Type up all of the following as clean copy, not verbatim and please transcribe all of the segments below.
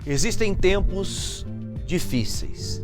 Existem tempos difíceis,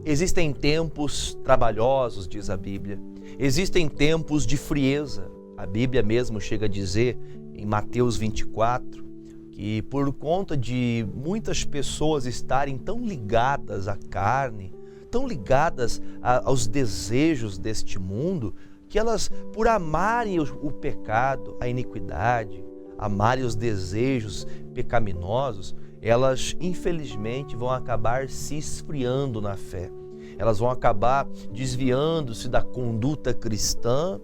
existem tempos trabalhosos, diz a Bíblia, existem tempos de frieza. A Bíblia mesmo chega a dizer em Mateus 24 que por conta de muitas pessoas estarem tão ligadas à carne, tão ligadas aos desejos deste mundo, que elas, por amarem o pecado, a iniquidade, amarem os desejos pecaminosos, elas infelizmente vão acabar se esfriando na fé. Elas vão acabar desviando-se da conduta cristã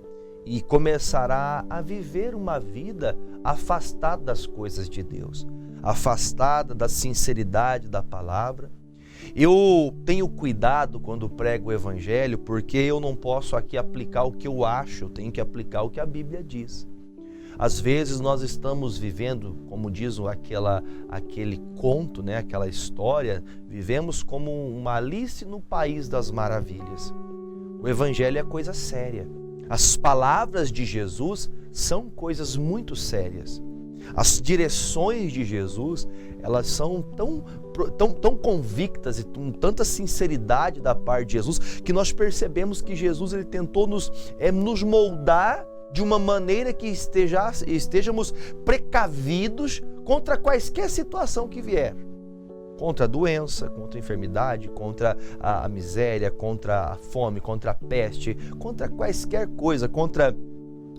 e começará a viver uma vida afastada das coisas de Deus, afastada da sinceridade da palavra. Eu tenho cuidado quando prego o Evangelho, porque eu não posso aqui aplicar o que eu acho, eu tenho que aplicar o que a Bíblia diz. Às vezes nós estamos vivendo, como diz aquele conto, aquela história, vivemos como uma Alice no País das Maravilhas. O Evangelho é coisa séria. As palavras de Jesus são coisas muito sérias. As direções de Jesus, elas são tão convictas e com tanta sinceridade da parte de Jesus, que nós percebemos que Jesus ele tentou nos moldar de uma maneira que estejamos precavidos contra quaisquer situação que vier. Contra a doença, contra a enfermidade, contra a miséria, contra a fome, contra a peste, contra quaisquer coisa, contra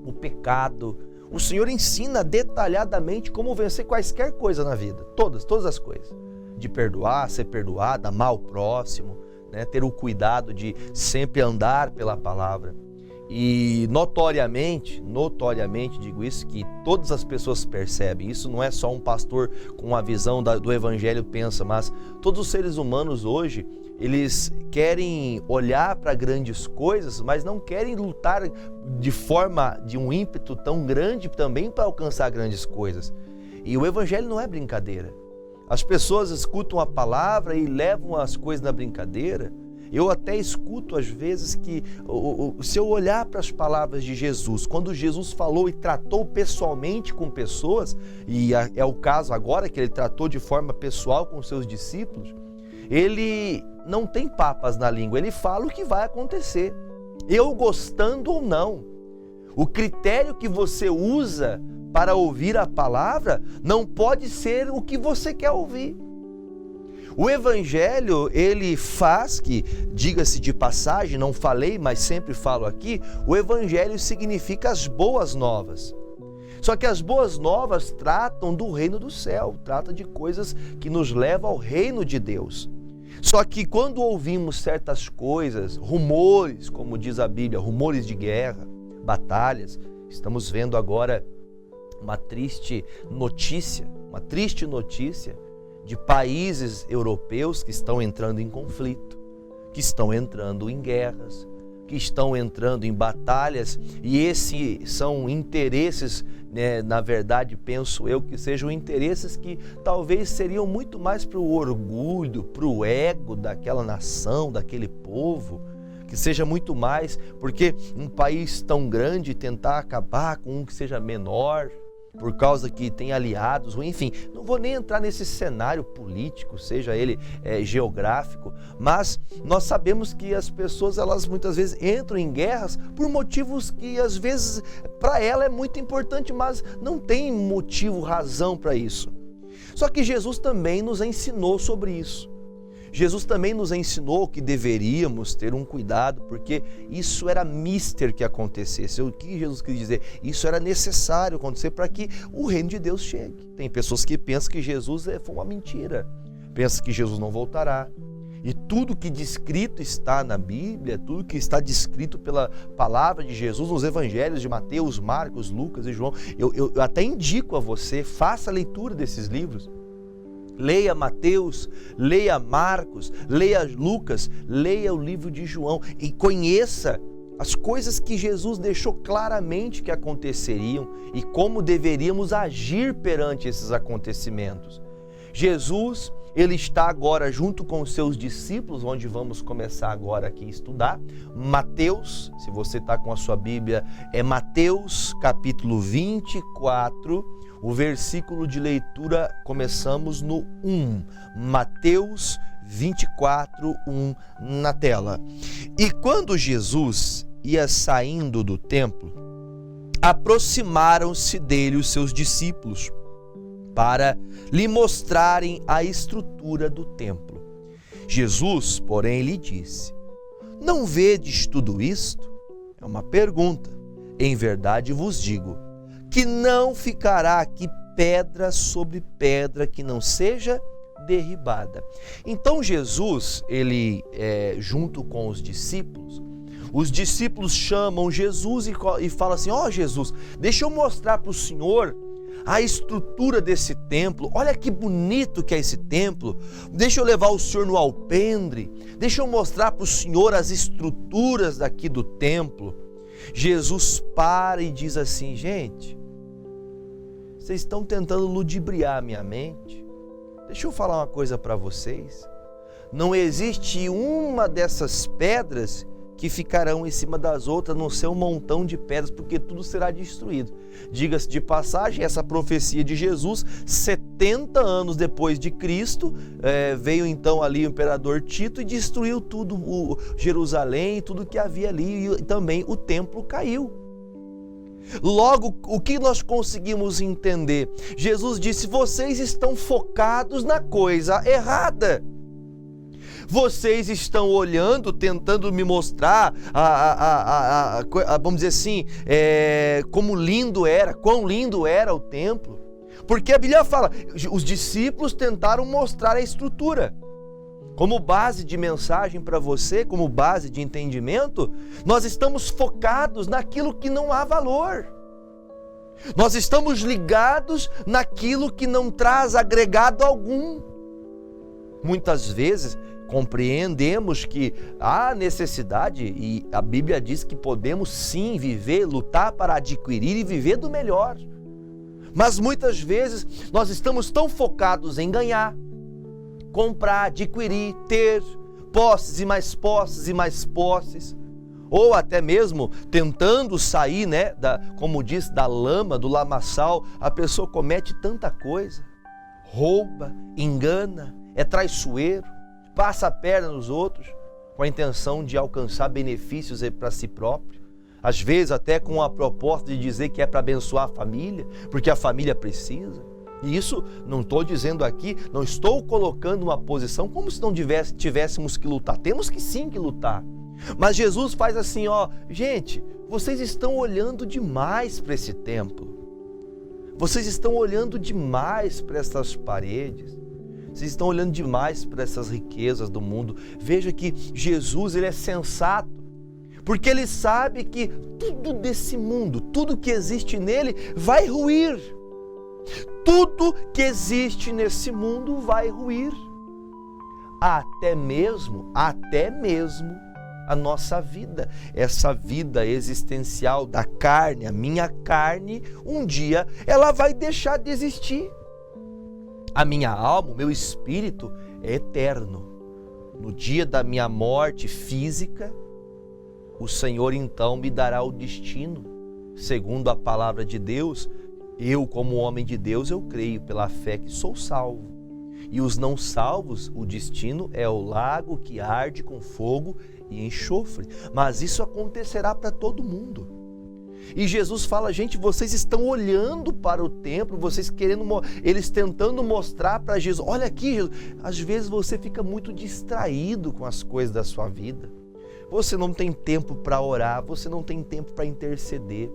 o pecado. O Senhor ensina detalhadamente como vencer quaisquer coisa na vida, todas as coisas. De perdoar, ser perdoado, amar o próximo, ter o cuidado de sempre andar pela palavra. E notoriamente digo isso, que todas as pessoas percebem, isso não é só um pastor com a visão do Evangelho pensa, mas todos os seres humanos hoje, eles querem olhar para grandes coisas, mas não querem lutar de um ímpeto tão grande também para alcançar grandes coisas. E o Evangelho não é brincadeira. As pessoas escutam a palavra e levam as coisas na brincadeira. Eu até escuto às vezes que, se eu olhar para as palavras de Jesus, quando Jesus falou e tratou pessoalmente com pessoas, e é o caso agora que ele tratou de forma pessoal com seus discípulos, ele não tem papas na língua, ele fala o que vai acontecer, eu gostando ou não. O critério que você usa para ouvir a palavra não pode ser o que você quer ouvir. O Evangelho, ele faz que, diga-se de passagem, não falei, mas sempre falo aqui, o Evangelho significa as boas novas. Só que as boas novas tratam do reino do céu, trata de coisas que nos levam ao reino de Deus. Só que quando ouvimos certas coisas, rumores, como diz a Bíblia, rumores de guerra, batalhas, estamos vendo agora uma triste notícia de países europeus que estão entrando em conflito, que estão entrando em guerras, que estão entrando em batalhas, e esses são interesses, na verdade, penso eu, que sejam interesses que talvez seriam muito mais para o orgulho, para o ego daquela nação, daquele povo, que seja muito mais, porque um país tão grande tentar acabar com um que seja menor, por causa que tem aliados, enfim, não vou nem entrar nesse cenário político, seja ele geográfico, mas nós sabemos que as pessoas, elas muitas vezes entram em guerras por motivos que às vezes para ela é muito importante, mas não tem motivo, razão para isso. Só que Jesus também nos ensinou sobre isso. Jesus também nos ensinou que deveríamos ter um cuidado, porque isso era mister que acontecesse. O que Jesus quis dizer? Isso era necessário acontecer para que o reino de Deus chegue. Tem pessoas que pensam que Jesus foi uma mentira, pensam que Jesus não voltará. E tudo que descrito está na Bíblia, tudo que está descrito pela palavra de Jesus nos evangelhos de Mateus, Marcos, Lucas e João, eu até indico a você, faça a leitura desses livros. Leia Mateus, leia Marcos, leia Lucas, leia o livro de João e conheça as coisas que Jesus deixou claramente que aconteceriam e como deveríamos agir perante esses acontecimentos. Jesus, ele está agora junto com os seus discípulos, onde vamos começar agora aqui a estudar. Mateus, se você está com a sua Bíblia, é Mateus capítulo 24, o versículo de leitura, começamos no 1. Mateus 24, 1 na tela. E quando Jesus ia saindo do templo, aproximaram-se dele os seus discípulos, para lhe mostrarem a estrutura do templo. Jesus, porém, lhe disse: não vedes tudo isto? É uma pergunta. Em verdade vos digo, que não ficará aqui pedra sobre pedra que não seja derribada. Então Jesus, ele junto com os discípulos chamam Jesus e falam assim: ó Jesus, deixa eu mostrar para o Senhor a estrutura desse templo. Olha que bonito que é esse templo. Deixa eu levar o Senhor no alpendre. Deixa eu mostrar para o Senhor as estruturas daqui do templo. Jesus para e diz assim: gente, vocês estão tentando ludibriar a minha mente. Deixa eu falar uma coisa para vocês. Não existe uma dessas pedras que ficarão em cima das outras, não ser um montão de pedras, porque tudo será destruído. Diga-se de passagem, essa profecia de Jesus, 70 anos depois de Cristo, veio então ali o imperador Tito e destruiu tudo, Jerusalém, tudo que havia ali, e também o templo caiu. Logo, o que nós conseguimos entender? Jesus disse: vocês estão focados na coisa errada. Vocês estão olhando, tentando me mostrar, vamos dizer assim, como lindo era, quão lindo era o templo. Porque a Bíblia fala, os discípulos tentaram mostrar a estrutura. Como base de mensagem para você, como base de entendimento, nós estamos focados naquilo que não há valor. Nós estamos ligados naquilo que não traz agregado algum. Muitas vezes compreendemos que há necessidade, e a Bíblia diz que podemos sim viver, lutar para adquirir e viver do melhor. Mas muitas vezes nós estamos tão focados em ganhar, comprar, adquirir, ter posses e mais posses e mais posses, ou até mesmo tentando sair, como diz, da lama, do lamaçal. A pessoa comete tanta coisa, rouba, engana, é traiçoeiro, passa a perna nos outros, com a intenção de alcançar benefícios para si próprio, às vezes até com a proposta de dizer que é para abençoar a família, porque a família precisa. E isso não estou dizendo aqui, não estou colocando uma posição como se não tivéssemos que lutar. Temos que sim que lutar. Mas Jesus faz assim, gente, vocês estão olhando demais para esse templo. Vocês estão olhando demais para essas paredes. Vocês estão olhando demais para essas riquezas do mundo. Veja que Jesus, ele é sensato, porque ele sabe que tudo desse mundo, tudo que existe nele vai ruir. Tudo que existe nesse mundo vai ruir. Até mesmo a nossa vida, essa vida existencial da carne, a minha carne, um dia ela vai deixar de existir. A minha alma, o meu espírito é eterno. No dia da minha morte física, o Senhor então me dará o destino. Segundo a palavra de Deus, eu, como homem de Deus, eu creio pela fé que sou salvo. E os não salvos, o destino é o lago que arde com fogo e enxofre. Mas isso acontecerá para todo mundo. E Jesus fala: gente, vocês estão olhando para o templo, vocês eles tentando mostrar para Jesus: olha aqui, Jesus. Às vezes você fica muito distraído com as coisas da sua vida. Você não tem tempo para orar, você não tem tempo para interceder.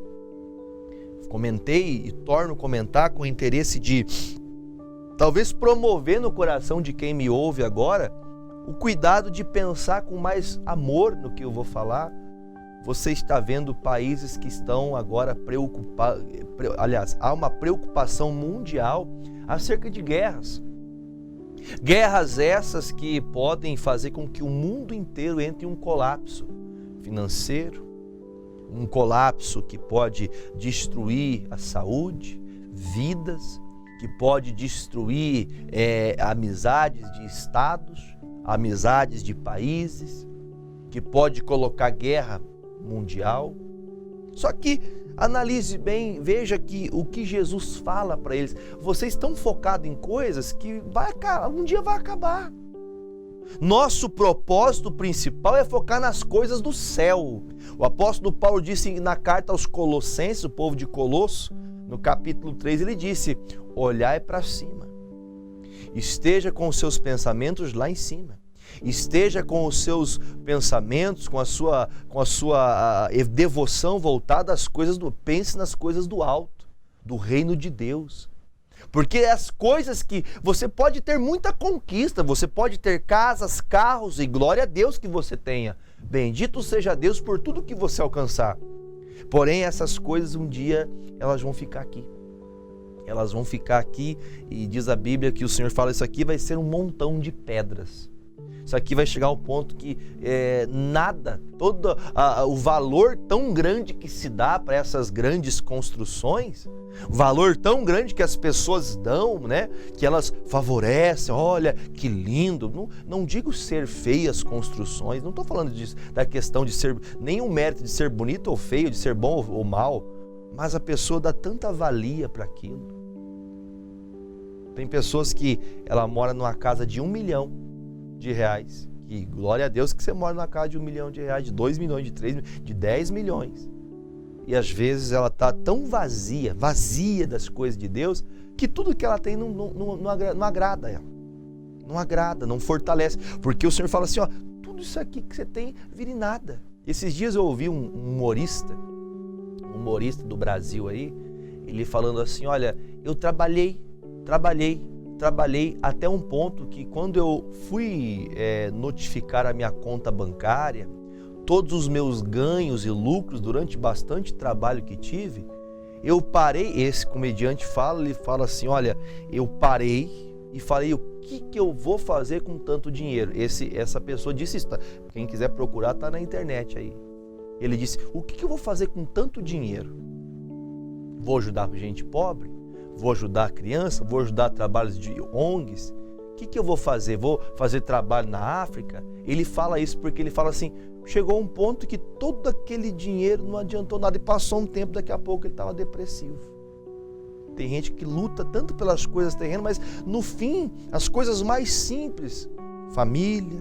Comentei e torno a comentar com interesse de talvez promover no coração de quem me ouve agora o cuidado de pensar com mais amor no que eu vou falar. Você está vendo países que estão agora preocupados, aliás, há uma preocupação mundial acerca de guerras. Guerras essas que podem fazer com que o mundo inteiro entre em um colapso financeiro, um colapso que pode destruir a saúde, vidas, que pode destruir amizades de estados, amizades de países, que pode colocar guerra mundial. Só que analise bem, veja que o que Jesus fala para eles, vocês estão focados em coisas que um dia vai acabar. Nosso propósito principal é focar nas coisas do céu. O apóstolo Paulo disse na carta aos Colossenses, o povo de Colosso, no capítulo 3, ele disse: olhai para cima, esteja com os seus pensamentos lá em cima, esteja com os seus pensamentos, com a sua devoção voltada às coisas pense nas coisas do alto, do reino de Deus. Porque as coisas que você pode ter muita conquista, você pode ter casas, carros, e glória a Deus que você tenha. Bendito seja Deus por tudo que você alcançar. Porém, essas coisas um dia elas vão ficar aqui. Elas vão ficar aqui, e diz a Bíblia que o Senhor fala: isso aqui vai ser um montão de pedras. Isso aqui vai chegar ao ponto que todo o valor tão grande que se dá para essas grandes construções, o valor tão grande que as pessoas dão, né? Que elas favorecem, olha que lindo. Não digo ser feias construções, não estou falando da questão de ser, nenhum mérito de ser bonito ou feio, de ser bom ou mal, mas a pessoa dá tanta valia para aquilo. Tem pessoas que ela mora numa casa de R$1 milhão, que glória a Deus que você mora numa casa de R$1 milhão, de 2 milhões, de 3 milhões, de 10 milhões. E às vezes ela está tão vazia das coisas de Deus, que tudo que ela tem não agrada ela. Não agrada, não fortalece. Porque o Senhor fala assim, ó, tudo isso aqui que você tem vira em nada. Esses dias eu ouvi um humorista do Brasil aí, ele falando assim, olha, eu trabalhei até um ponto que quando eu fui notificar a minha conta bancária, todos os meus ganhos e lucros durante bastante trabalho que tive, eu parei, esse comediante ele fala assim, olha, eu parei e falei, o que eu vou fazer com tanto dinheiro? Essa pessoa disse isso, quem quiser procurar tá na internet aí. Ele disse, o que eu vou fazer com tanto dinheiro? Vou ajudar gente pobre? Vou ajudar a criança? Vou ajudar trabalhos de ONGs? O que eu vou fazer? Vou fazer trabalho na África? Ele fala isso porque ele fala assim, chegou um ponto que todo aquele dinheiro não adiantou nada e passou um tempo, daqui a pouco ele estava depressivo. Tem gente que luta tanto pelas coisas terrenas, mas no fim, as coisas mais simples, família,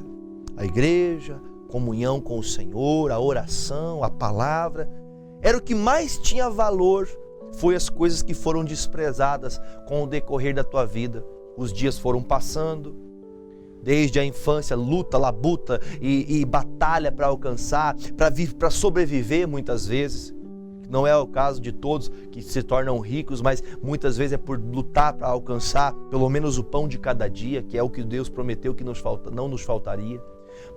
a igreja, comunhão com o Senhor, a oração, a palavra, era o que mais tinha valor. Foi as coisas que foram desprezadas com o decorrer da tua vida. Os dias foram passando, desde a infância, luta, labuta e batalha para alcançar, para sobreviver muitas vezes. Não é o caso de todos que se tornam ricos, mas muitas vezes é por lutar para alcançar pelo menos o pão de cada dia, que é o que Deus prometeu que não nos faltaria.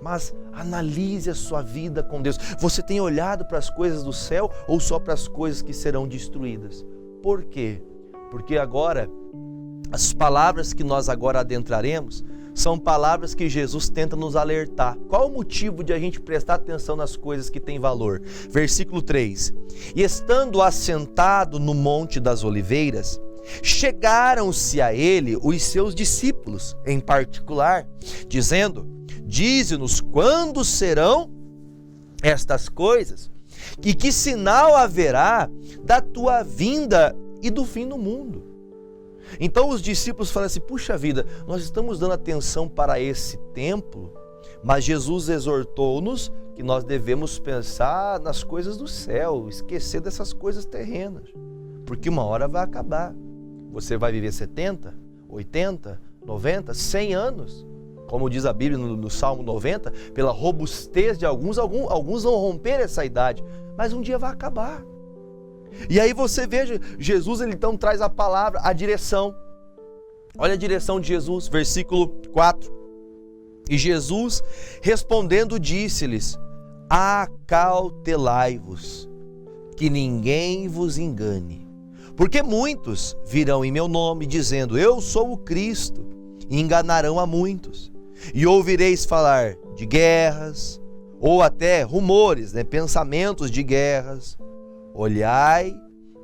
Mas analise a sua vida com Deus. Você tem olhado para as coisas do céu ou só para as coisas que serão destruídas? Por quê? Porque agora, as palavras que nós agora adentraremos são palavras que Jesus tenta nos alertar. Qual o motivo de a gente prestar atenção nas coisas que têm valor? Versículo 3. E estando assentado no Monte das Oliveiras, chegaram-se a ele os seus discípulos, em particular, dizendo, dize-nos quando serão estas coisas e que sinal haverá da tua vinda e do fim do mundo. Então os discípulos falam assim, puxa vida, nós estamos dando atenção para esse templo, mas Jesus exortou-nos que nós devemos pensar nas coisas do céu, esquecer dessas coisas terrenas, porque uma hora vai acabar. Você vai viver 70, 80, 90, 100 anos. Como diz a Bíblia no Salmo 90, pela robustez de alguns vão romper essa idade, mas um dia vai acabar. E aí você veja, Jesus ele então traz a palavra, a direção. Olha a direção de Jesus, versículo 4. E Jesus respondendo disse-lhes, acautelai-vos, que ninguém vos engane, porque muitos virão em meu nome dizendo, eu sou o Cristo, e enganarão a muitos. E ouvireis falar de guerras, ou até rumores, pensamentos de guerras. Olhai,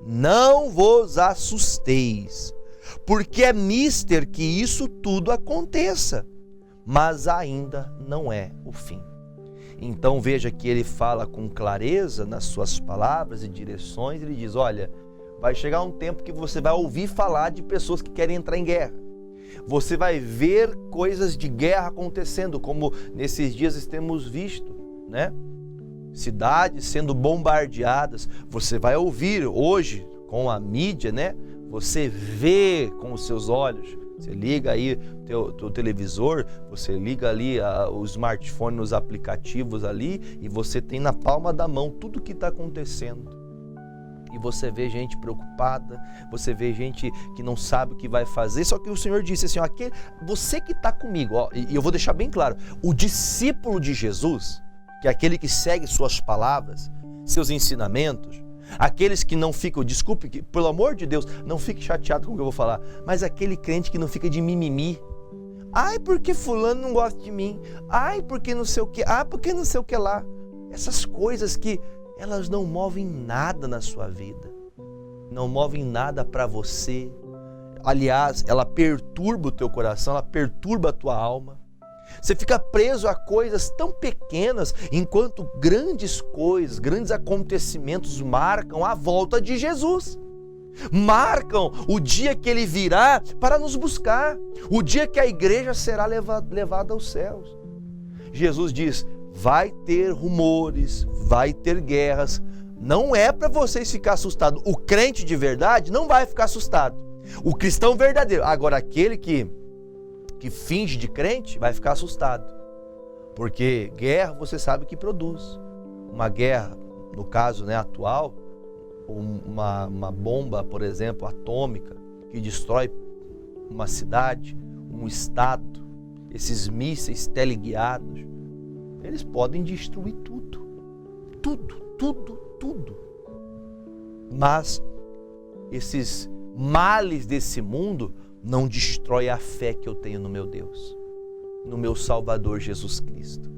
não vos assusteis, porque é mister que isso tudo aconteça, mas ainda não é o fim. Então veja que ele fala com clareza nas suas palavras e direções. Ele diz, olha, vai chegar um tempo que você vai ouvir falar de pessoas que querem entrar em guerra. Você vai ver coisas de guerra acontecendo, como nesses dias temos visto, né? Cidades sendo bombardeadas. Você vai ouvir hoje com a mídia, né? Você vê com os seus olhos. Você liga aí teu televisor, você liga ali o smartphone nos aplicativos ali e você tem na palma da mão tudo o que está acontecendo. E você vê gente preocupada, você vê gente que não sabe o que vai fazer. Só que o Senhor disse assim, ó, você que está comigo, ó, e eu vou deixar bem claro, o discípulo de Jesus, que é aquele que segue suas palavras, seus ensinamentos, aqueles que não ficam, desculpe, pelo amor de Deus, não fique chateado com o que eu vou falar, mas aquele crente que não fica de mimimi. Ai, porque fulano não gosta de mim. Ai, porque não sei o que. Ah, porque não sei o que lá. Essas coisas que elas não movem nada na sua vida. Não movem nada para você. Aliás, ela perturba o teu coração, ela perturba a tua alma. Você fica preso a coisas tão pequenas, enquanto grandes coisas, grandes acontecimentos marcam a volta de Jesus. Marcam o dia que ele virá para nos buscar, o dia que a igreja será levada aos céus. Jesus diz, vai ter rumores, vai ter guerras, não é para vocês ficar assustados. O crente de verdade não vai ficar assustado. O cristão verdadeiro, agora aquele que finge de crente, vai ficar assustado. Porque guerra, você sabe que produz. Uma guerra, no caso, né, atual, uma bomba, por exemplo, atômica, que destrói uma cidade, um estado, esses mísseis teleguiados, eles podem destruir tudo. Tudo. Mas esses males desse mundo não destrói a fé que eu tenho no meu Deus, no meu Salvador Jesus Cristo.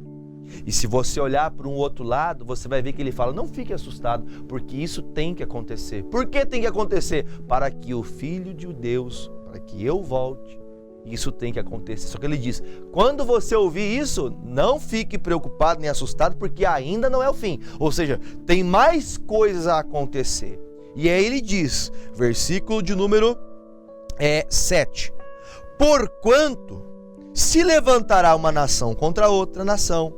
E se você olhar para um outro lado, você vai ver que ele fala, não fique assustado, porque isso tem que acontecer. Por que tem que acontecer? Para que o Filho de Deus, para que eu volte, isso tem que acontecer. Só que ele diz, quando você ouvir isso, não fique preocupado nem assustado, porque ainda não é o fim. Ou seja, tem mais coisas a acontecer. E aí ele diz, versículo de número 7. Porquanto se levantará uma nação contra outra nação,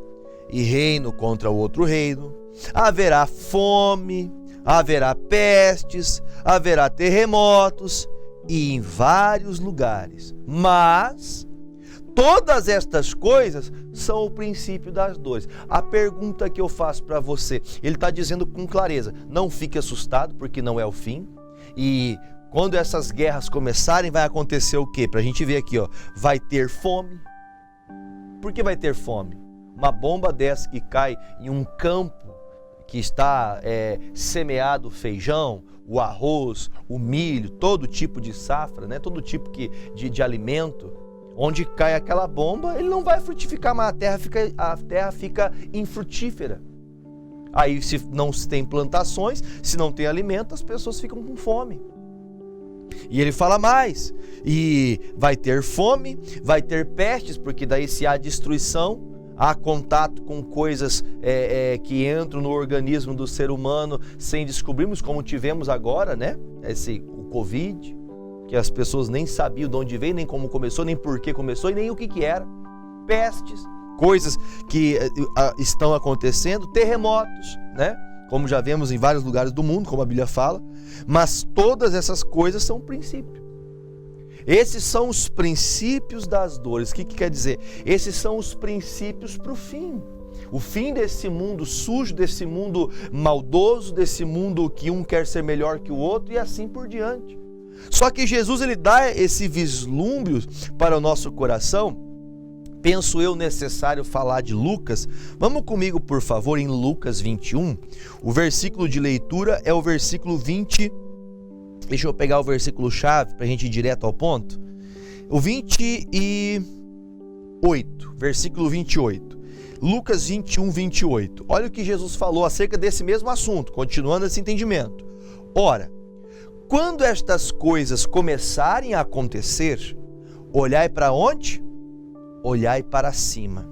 e reino contra outro reino, haverá fome, haverá pestes, haverá terremotos, e em vários lugares. Mas todas estas coisas são o princípio das dores. A pergunta que eu faço para você, ele está dizendo com clareza, não fique assustado, porque não é o fim. E quando essas guerras começarem, vai acontecer o quê? Para a gente ver aqui, ó, vai ter fome. Por que vai ter fome? Uma bomba dessa que cai em um campo que está semeado feijão, o arroz, o milho, todo tipo de safra, né? Todo tipo de alimento, onde cai aquela bomba, ele não vai frutificar, mas a terra fica infrutífera. Aí, se não se tem plantações, se não tem alimento, as pessoas ficam com fome. E ele fala mais, e vai ter fome, vai ter pestes, porque daí se há destruição, há contato com coisas que entram no organismo do ser humano sem descobrirmos, como tivemos agora, né? O Covid, que as pessoas nem sabiam de onde veio, nem como começou, nem por que começou e nem o que era. Pestes, coisas que estão acontecendo, terremotos, né? Como já vemos em vários lugares do mundo, como a Bíblia fala, mas todas essas coisas são princípios. Esses são os princípios das dores. O que quer dizer? Esses são os princípios para o fim. O fim desse mundo sujo, desse mundo maldoso, desse mundo que um quer ser melhor que o outro e assim por diante. Só que Jesus, ele dá esse vislumbre para o nosso coração. Penso eu necessário falar de Lucas. Vamos comigo, por favor, em Lucas 21. O versículo de leitura é o versículo 20. Deixa eu pegar o versículo chave para a gente ir direto ao ponto. O 28, versículo 28. Lucas 21, 28. Olha o que Jesus falou acerca desse mesmo assunto, continuando esse entendimento. Ora, quando estas coisas começarem a acontecer, olhai para onde? Olhai para cima,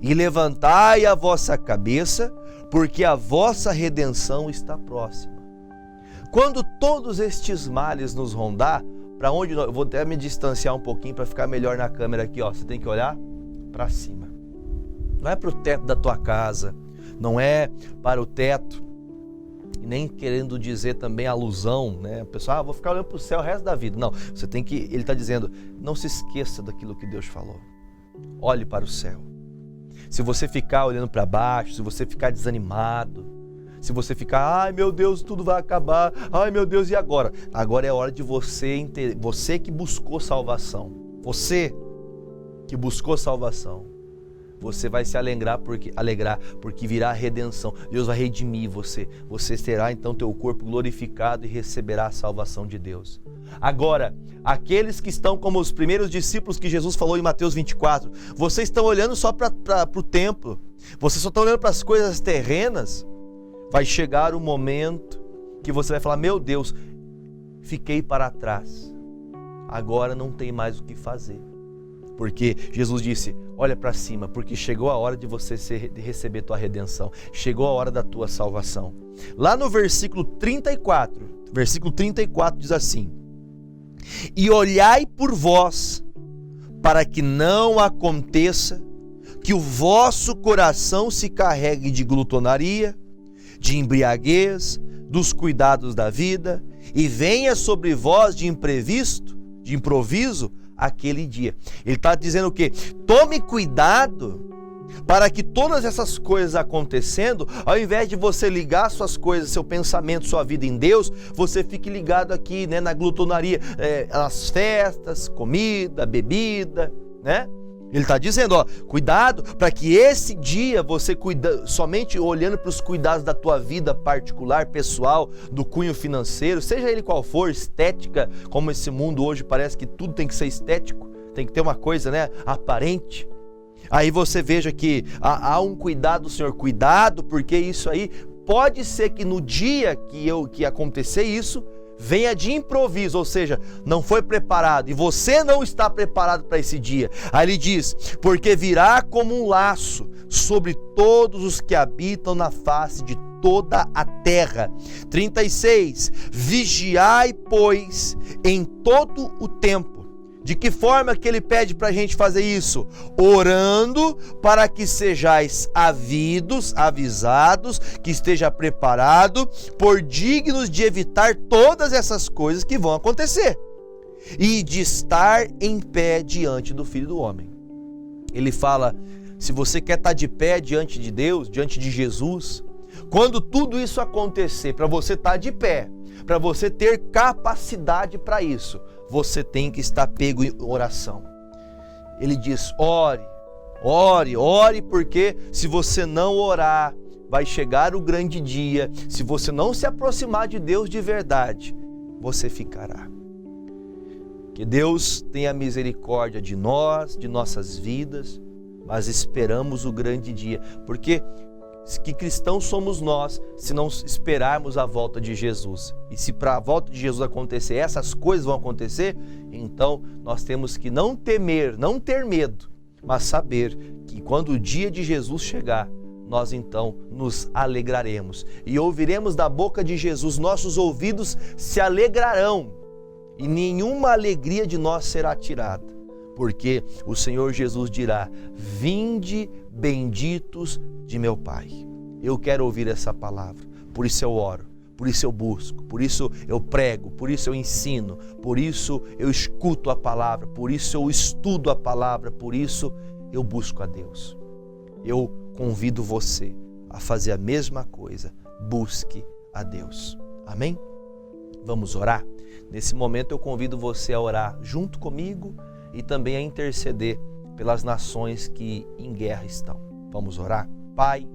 e levantai a vossa cabeça, porque a vossa redenção está próxima. Quando todos estes males nos rondar, para onde eu vou até me distanciar um pouquinho para ficar melhor na câmera aqui, ó. Você tem que olhar para cima. Não é para o teto da tua casa, não é para o teto, e nem querendo dizer também alusão, né? O pessoal, vou ficar olhando para o céu o resto da vida. Não, você tem que, ele está dizendo, não se esqueça daquilo que Deus falou. Olhe para o céu. Se você ficar olhando para baixo, se você ficar desanimado, se você ficar, ai meu Deus, tudo vai acabar, ai meu Deus, e agora? Agora é hora de você que buscou salvação, você que buscou salvação, você vai se alegrar porque virá a redenção. Deus vai redimir você. Você terá então teu corpo glorificado e receberá a salvação de Deus. Agora, aqueles que estão como os primeiros discípulos que Jesus falou em Mateus 24, vocês estão olhando só para o templo, vocês só estão olhando para as coisas terrenas. Vai chegar o momento que você vai falar, meu Deus, fiquei para trás, agora não tem mais o que fazer. Porque Jesus disse, olha para cima, porque chegou a hora de você receber tua redenção, chegou a hora da tua salvação. Lá no versículo 34 diz assim, e olhai por vós, para que não aconteça que o vosso coração se carregue de glutonaria, de embriaguez, dos cuidados da vida, e venha sobre vós de improviso, aquele dia. Ele está dizendo o quê? Tome cuidado para que todas essas coisas acontecendo, ao invés de você ligar suas coisas, seu pensamento, sua vida em Deus, você fique ligado aqui, né, na glutonaria, nas festas, comida, bebida, né? Ele está dizendo, ó, cuidado para que esse dia você somente olhando para os cuidados da tua vida particular, pessoal, do cunho financeiro, seja ele qual for, estética, como esse mundo hoje parece que tudo tem que ser estético, tem que ter uma coisa, né, aparente. Aí você veja que há um cuidado, Senhor, cuidado, porque isso aí pode ser que no dia que acontecer isso, venha de improviso, ou seja, não foi preparado, e você não está preparado para esse dia. Aí ele diz, porque virá como um laço sobre todos os que habitam na face de toda a terra. 36, vigiai, pois, em todo o tempo. De que forma que ele pede para a gente fazer isso? Orando para que sejais avisados, que esteja preparado, por dignos de evitar todas essas coisas que vão acontecer, e de estar em pé diante do Filho do Homem. Ele fala, se você quer estar de pé diante de Deus, diante de Jesus, quando tudo isso acontecer, para você estar de pé, para você ter capacidade para isso, você tem que estar pego em oração. Ele diz, ore, porque se você não orar, vai chegar o grande dia, se você não se aproximar de Deus de verdade, você ficará. Que Deus tenha misericórdia de nós, de nossas vidas, mas esperamos o grande dia, porque que cristãos somos nós se não esperarmos a volta de Jesus? E se para a volta de Jesus acontecer, essas coisas vão acontecer, então nós temos que não temer, não ter medo, mas saber que quando o dia de Jesus chegar, nós então nos alegraremos e ouviremos da boca de Jesus, nossos ouvidos se alegrarão e nenhuma alegria de nós será tirada, porque o Senhor Jesus dirá, vinde benditos de meu Pai. Eu quero ouvir essa palavra, por isso eu oro, por isso eu busco, por isso eu prego, por isso eu ensino, por isso eu escuto a palavra, por isso eu estudo a palavra, por isso eu busco a Deus. Eu convido você a fazer a mesma coisa, busque a Deus. Amém? Vamos orar? Nesse momento eu convido você a orar junto comigo e também a interceder pelas nações que em guerra estão. Vamos orar? Pai,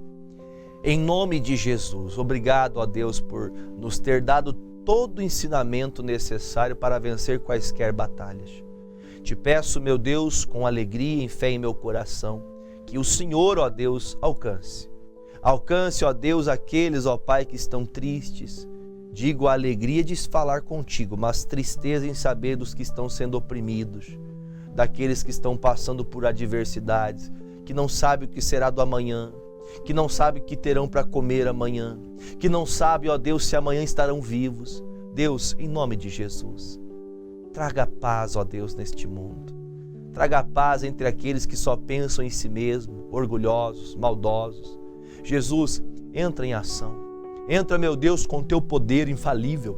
em nome de Jesus, obrigado, ó Deus, por nos ter dado todo o ensinamento necessário para vencer quaisquer batalhas. Te peço, meu Deus, com alegria e fé em meu coração, que o Senhor, ó Deus, alcance, ó Deus, aqueles, ó Pai, que estão tristes, Digo a alegria de falar contigo, mas tristeza em saber dos que estão sendo oprimidos, daqueles que estão passando por adversidades, que não sabem o que será do amanhã, que não sabem o que terão para comer amanhã, que não sabem, ó Deus, se amanhã estarão vivos. Deus, em nome de Jesus, traga paz, ó Deus, neste mundo. Traga paz entre aqueles que só pensam em si mesmo, orgulhosos, maldosos. Jesus, entra em ação. Entra, meu Deus, com teu poder infalível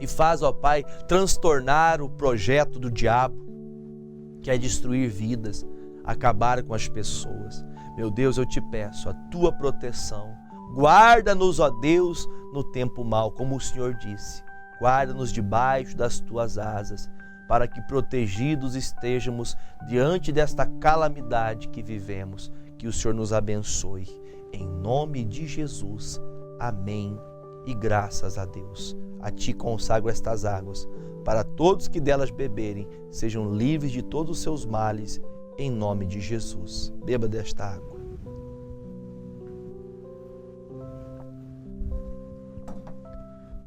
e faz, ó Pai, transtornar o projeto do diabo, que é destruir vidas, acabar com as pessoas. Meu Deus, eu te peço a tua proteção. Guarda-nos, ó Deus, no tempo mau, como o Senhor disse. Guarda-nos debaixo das tuas asas, para que protegidos estejamos diante desta calamidade que vivemos. Que o Senhor nos abençoe. Em nome de Jesus. Amém e graças a Deus. A ti consagro estas águas, para todos que delas beberem, sejam livres de todos os seus males, em nome de Jesus. Beba desta água.